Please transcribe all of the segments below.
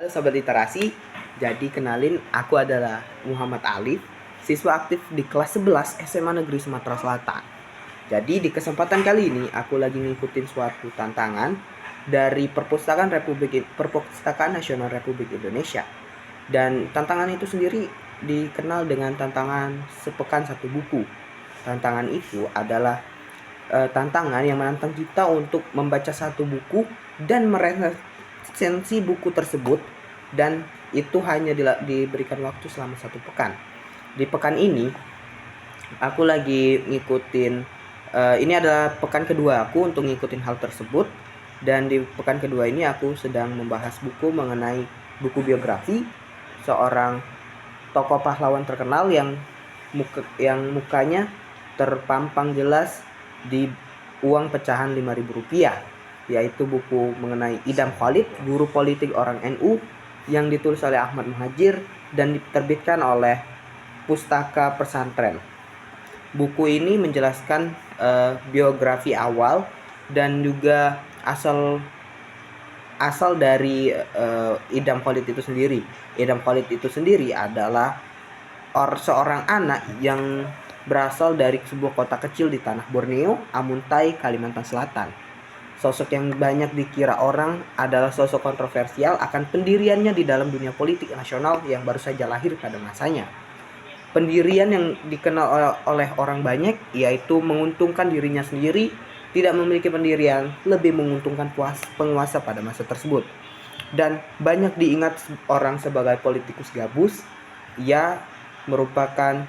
Halo Sobat Literasi, jadi kenalin aku adalah Muhammad Alif, siswa aktif di kelas 11 SMA Negeri Sumatera Selatan. Jadi di kesempatan kali ini aku lagi ngikutin suatu tantangan dari Perpustakaan Nasional Republik Indonesia. Dan tantangan itu sendiri dikenal dengan tantangan sepekan satu buku. Tantangan itu adalah tantangan yang menantang kita untuk membaca satu buku dan meresensi buku tersebut, dan itu hanya diberikan waktu selama satu pekan. Di pekan ini aku lagi ngikutin ini adalah pekan kedua aku untuk ngikutin hal tersebut, dan di pekan kedua ini aku sedang membahas buku mengenai buku biografi seorang tokoh pahlawan terkenal yang mukanya terpampang jelas di uang pecahan Rp5.000, yaitu buku mengenai Idam Khalid, guru politik orang NU, yang ditulis oleh Ahmad Muhajir dan diterbitkan oleh Pustaka Pesantren. Buku ini menjelaskan biografi awal dan juga asal dari Idam Khalid itu sendiri. Idam Khalid itu sendiri adalah seorang anak yang berasal dari sebuah kota kecil di tanah Borneo, Amuntai, Kalimantan Selatan. Sosok yang banyak dikira orang adalah sosok kontroversial akan pendiriannya di dalam dunia politik nasional yang baru saja lahir pada masanya. Pendirian yang dikenal oleh orang banyak yaitu menguntungkan dirinya sendiri, tidak memiliki pendirian, lebih menguntungkan penguasa pada masa tersebut. Dan banyak diingat orang sebagai politikus gabus. Ia merupakan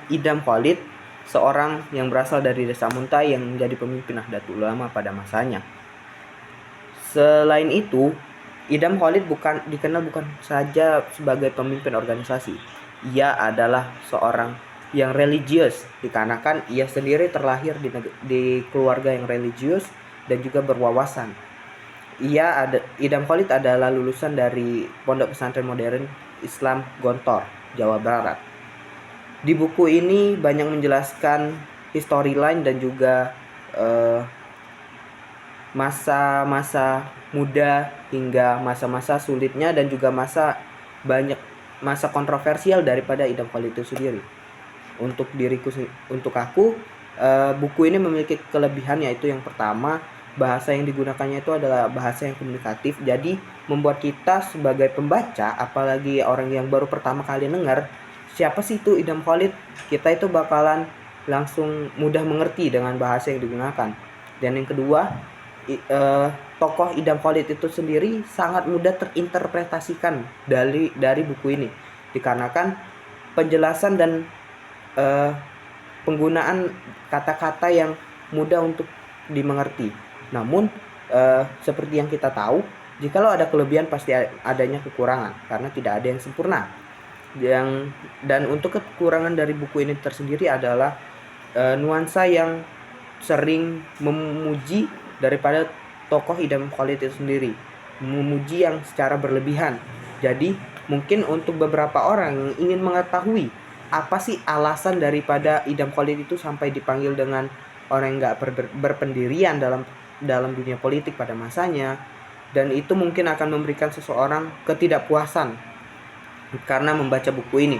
Idam Khalid, seorang yang berasal dari desa Muntai yang menjadi pemimpin Nahdlatul Ulama pada masanya. Selain itu, Idam Khalid dikenal bukan saja sebagai pemimpin organisasi. Ia adalah seorang yang religius, dikarenakan ia sendiri terlahir di keluarga yang religius dan juga berwawasan. Idam Khalid adalah lulusan dari Pondok Pesantren Modern Islam Gontor, Jawa Barat. Di buku ini banyak menjelaskan storyline dan juga masa-masa muda hingga masa-masa sulitnya dan juga masa kontroversial daripada Idam Khalid itu sendiri. Untuk aku, buku ini memiliki kelebihan, yaitu yang pertama, bahasa yang digunakannya itu adalah bahasa yang komunikatif. Jadi membuat kita sebagai pembaca, apalagi orang yang baru pertama kali dengar, siapa sih itu Idam Khalid, kita itu bakalan langsung mudah mengerti dengan bahasa yang digunakan. Dan yang kedua, tokoh Idam Khalid itu sendiri sangat mudah terinterpretasikan dari buku ini, dikarenakan penjelasan dan penggunaan kata-kata yang mudah untuk dimengerti. Namun seperti yang kita tahu, jikalau ada kelebihan pasti adanya kekurangan, karena tidak ada yang sempurna. Dan untuk kekurangan dari buku ini tersendiri adalah nuansa yang sering memuji daripada tokoh Idam Khalid itu sendiri, memuji yang secara berlebihan. Jadi mungkin untuk beberapa orang yang ingin mengetahui apa sih alasan daripada Idam Khalid itu sampai dipanggil dengan orang yang gak berpendirian dalam dunia politik pada masanya, dan itu mungkin akan memberikan seseorang ketidakpuasan karena membaca buku ini.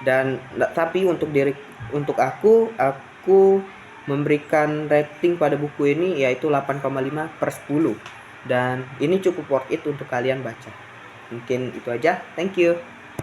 Dan tapi untuk aku memberikan rating pada buku ini yaitu 8,5/10, dan ini cukup worth it untuk kalian baca. Mungkin itu aja. Thank you.